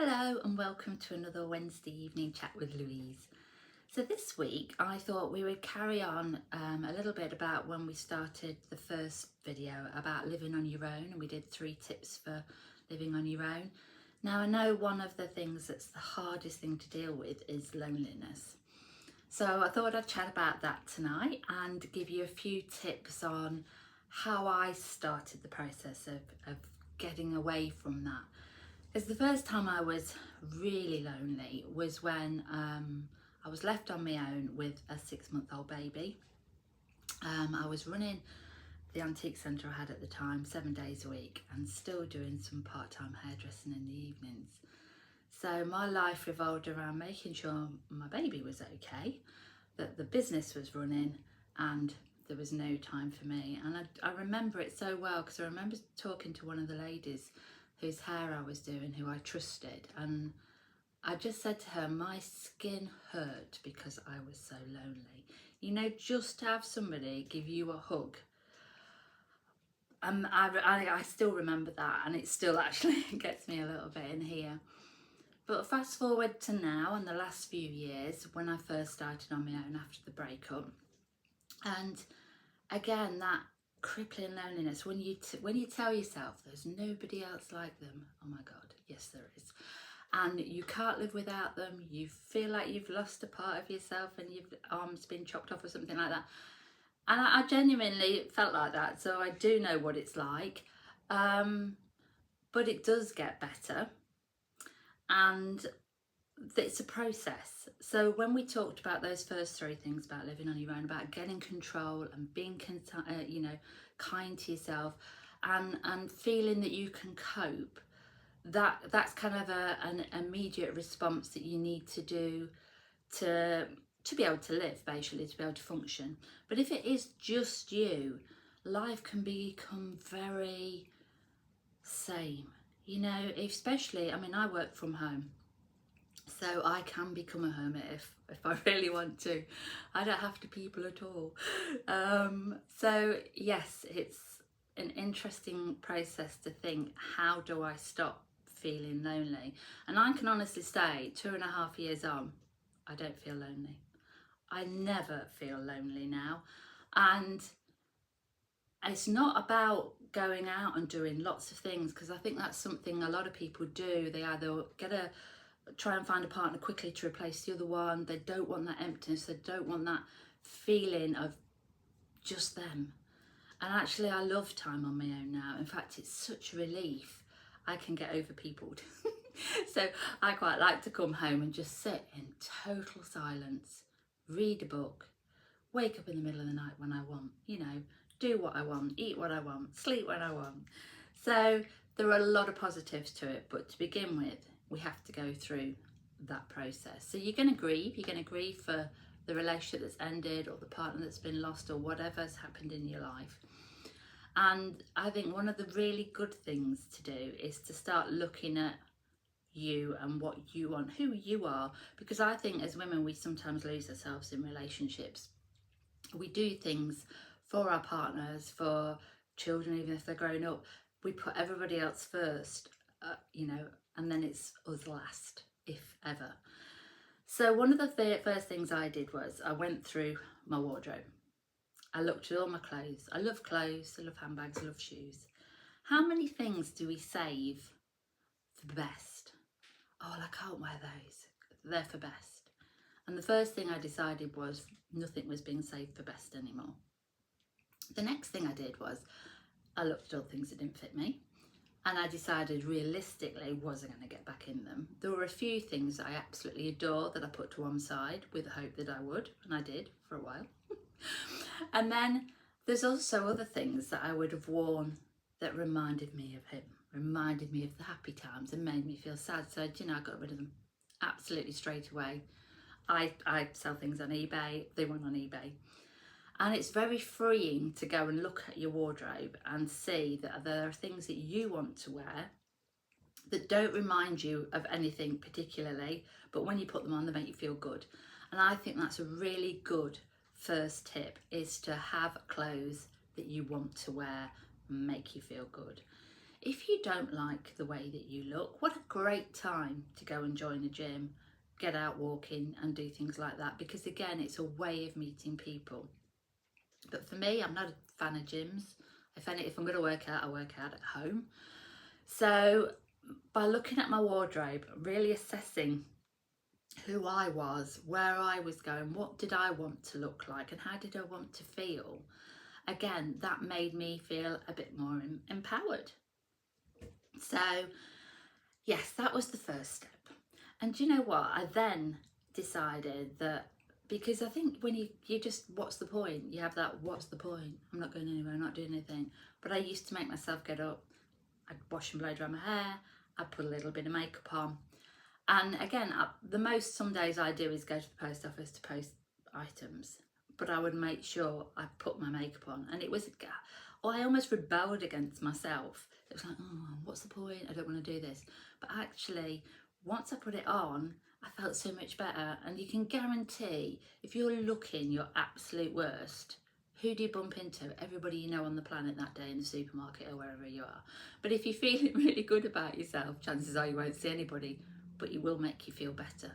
Hello and welcome to another Wednesday evening chat with Louise. So this week I thought we would carry on a little bit about when we started the first video about living on your own, and we did 3 tips for living on your own. Now I know one of the things that's the hardest thing to deal with is loneliness. So I thought I'd chat about that tonight and give you a few tips on how I started the process of getting away from that. Because the first time I was really lonely was when I was left on my own with a 6-month-old baby. I was running the antique centre I had at the time 7 days a week and still doing some part-time hairdressing in the evenings. So my life revolved around making sure my baby was okay, that the business was running, and there was no time for me. And I remember it so well because I remember talking to one of the ladies whose hair I was doing, who I trusted, and I just said to her, my skin hurt because I was so lonely. You know, just to have somebody give you a hug. I still remember that, and it still actually gets me a little bit in here. But fast forward to now, and the last few years, when I first started on my own after the breakup, and again that crippling loneliness when you tell yourself there's nobody else like them. Oh my god, yes there is, and you can't live without them. You feel like you've lost a part of yourself and your arm's been chopped off or something like that, and I genuinely felt like that, so I do know what it's like. But it does get better, and it's a process. So when we talked about those first 3 things about living on your own, about getting control and being kind to yourself, and feeling that you can cope, that's kind of an immediate response that you need to do to be able to live, basically, to be able to function. But if it is just you, life can become very same, you know, especially, I mean, I work from home, so I can become a hermit if I really want to. I don't have to people at all. So yes, it's an interesting process to think, how do I stop feeling lonely? And I can honestly say 2.5 years on, I don't feel lonely. I never feel lonely now. And it's not about going out and doing lots of things, because I think that's something a lot of people do. They either try and find a partner quickly to replace the other one. They don't want that emptiness. They don't want that feeling of just them. And actually, I love time on my own now. In fact, it's such a relief. I can get over peopled. So I quite like to come home and just sit in total silence, read a book, wake up in the middle of the night when I want, you know, do what I want, eat what I want, sleep when I want. So there are a lot of positives to it, but to begin with, we have to go through that process. So you're going to grieve for the relationship that's ended, or the partner that's been lost, or whatever's happened in your life. And I think one of the really good things to do is to start looking at you and what you want, who you are, because I think as women we sometimes lose ourselves in relationships. We do things for our partners, for children, even if they're grown up. We put everybody else first, you know, and then it's us last, if ever. So one of the first things I did was I went through my wardrobe. I looked at all my clothes. I love clothes, I love handbags, I love shoes. How many things do we save for the best? Oh, well, I can't wear those. They're for best. And the first thing I decided was nothing was being saved for best anymore. The next thing I did was I looked at all the things that didn't fit me, and I decided realistically, was I going to get back in them? There were a few things that I absolutely adore that I put to one side with the hope that I would, and I did for a while. And then there's also other things that I would have worn that reminded me of him, reminded me of the happy times, and made me feel sad. So, you know, I got rid of them absolutely straight away. I sell things on eBay, they went on eBay. And it's very freeing to go and look at your wardrobe and see that there are things that you want to wear that don't remind you of anything particularly, but when you put them on, they make you feel good. And I think that's a really good first tip, is to have clothes that you want to wear, make you feel good. If you don't like the way that you look, what a great time to go and join a gym, get out walking and do things like that, because again, it's a way of meeting people. But for me, I'm not a fan of gyms. If I'm going to work out, I work out at home. So by looking at my wardrobe, really assessing who I was, where I was going, what did I want to look like, and how did I want to feel, again, that made me feel a bit more empowered. So yes, that was the first step. And do you know what? I then decided that, because I think when you just, what's the point? You have that, what's the point? I'm not going anywhere, I'm not doing anything. But I used to make myself get up, I'd wash and blow dry my hair, I'd put a little bit of makeup on. And again, the most some days I do is go to the post office to post items. But I would make sure I put my makeup on. And it was, I almost rebelled against myself. It was like, oh, what's the point? I don't want to do this. But actually, once I put it on, I felt so much better. And you can guarantee, if you're looking your absolute worst, who do you bump into? Everybody you know on the planet that day in the supermarket or wherever you are. But if you're feeling really good about yourself, chances are you won't see anybody, but it will make you feel better.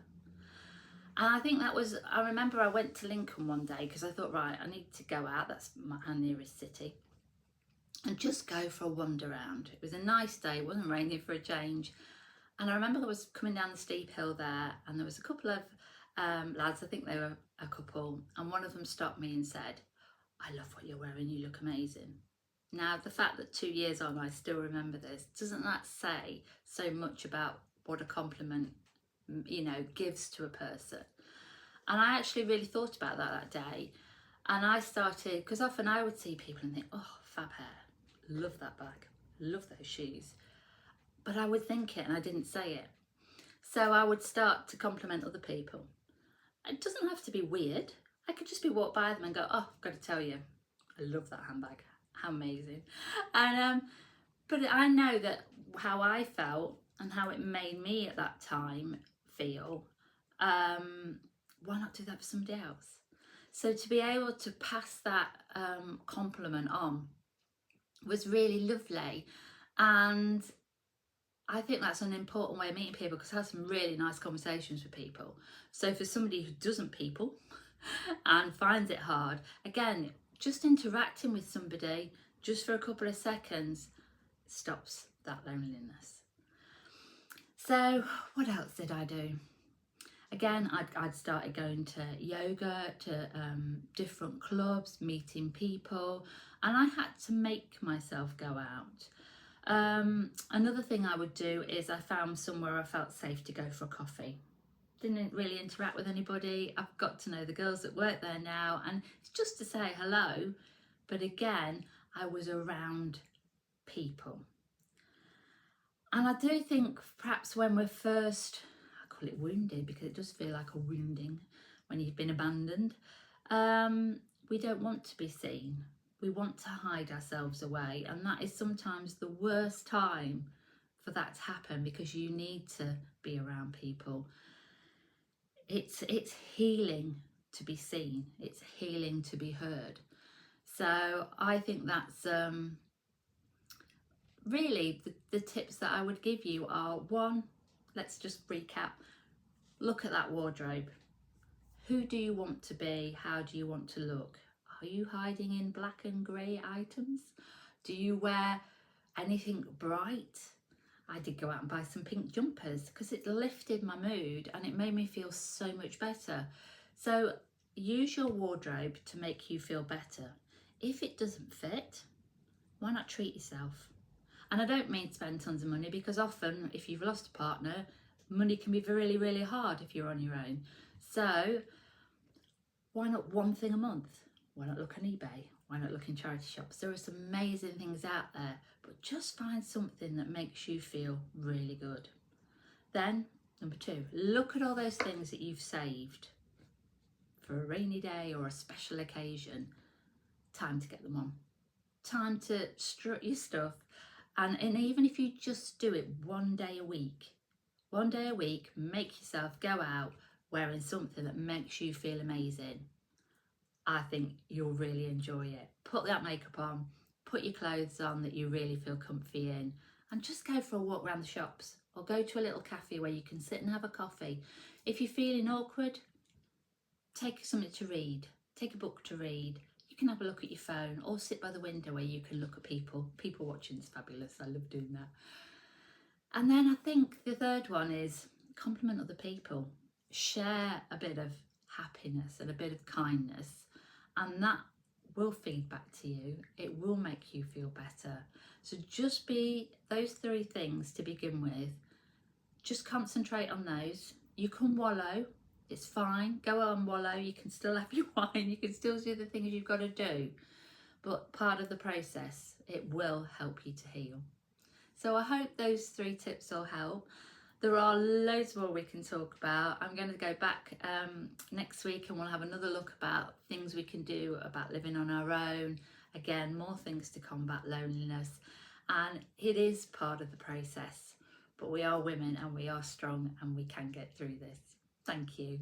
And I think that was, I remember I went to Lincoln one day because I thought, right, I need to go out, that's our nearest city, and just go for a wander around. It was a nice day, it wasn't raining for a change. And I remember I was coming down the steep hill there, and there was a couple of lads, I think they were a couple, and one of them stopped me and said, I love what you're wearing, you look amazing. Now, the fact that 2 years on I still remember this, doesn't that say so much about what a compliment, you know, gives to a person? And I actually really thought about that day. And I started, because often I would see people and think, oh, fab hair, love that bag, love those shoes. But I would think it and I didn't say it. So I would start to compliment other people. It doesn't have to be weird. I could just be walk by them and go, oh, I've got to tell you, I love that handbag, how amazing. And but I know that how I felt and how it made me at that time feel, why not do that for somebody else? So to be able to pass that compliment on was really lovely. And I think that's an important way of meeting people, because I have some really nice conversations with people. So for somebody who doesn't people and finds it hard, again, just interacting with somebody just for a couple of seconds stops that loneliness. So what else did I do? Again, I'd started going to yoga, to different clubs, meeting people, and I had to make myself go out. Another thing I would do is I found somewhere I felt safe to go for a coffee. Didn't really interact with anybody. I've got to know the girls that work there now, and it's just to say hello. But again, I was around people. And I do think perhaps when we're first, I call it wounded because it does feel like a wounding when you've been abandoned, we don't want to be seen. We want to hide ourselves away, and that is sometimes the worst time for that to happen, because you need to be around people. It's healing to be seen, it's healing to be heard. So I think that's really the tips that I would give you are: one, let's just recap, look at that wardrobe. Who do you want to be? How do you want to look? Are you hiding in black and grey items? Do you wear anything bright? I did go out and buy some pink jumpers because it lifted my mood and it made me feel so much better. So use your wardrobe to make you feel better. If it doesn't fit, why not treat yourself? And I don't mean spend tons of money, because often if you've lost a partner, money can be really, really hard if you're on your own. So why not one thing a month? Why not look on eBay? Why not look in charity shops? There are some amazing things out there, but just find something that makes you feel really good. Then, number two, look at all those things that you've saved for a rainy day or a special occasion. Time to get them on. Time to strut your stuff. And even if you just do it one day a week, make yourself go out wearing something that makes you feel amazing. I think you'll really enjoy it. Put that makeup on, put your clothes on that you really feel comfy in, and just go for a walk around the shops, or go to a little cafe where you can sit and have a coffee. If you're feeling awkward, take something to read, take a book to read. You can have a look at your phone, or sit by the window where you can look at people. People watching is fabulous. I love doing that. And then I think the third one is compliment other people. Share a bit of happiness and a bit of kindness, and that will feed back to you. It will make you feel better. So just be those three things to begin with. Just concentrate on those. You can wallow, it's fine. Go on, wallow. You can still have your wine. You can still do the things you've got to do. But part of the process, it will help you to heal. So I hope those 3 tips will help. There are loads more we can talk about. I'm going to go back next week and we'll have another look about things we can do about living on our own. Again, more things to combat loneliness. And it is part of the process. But we are women and we are strong and we can get through this. Thank you.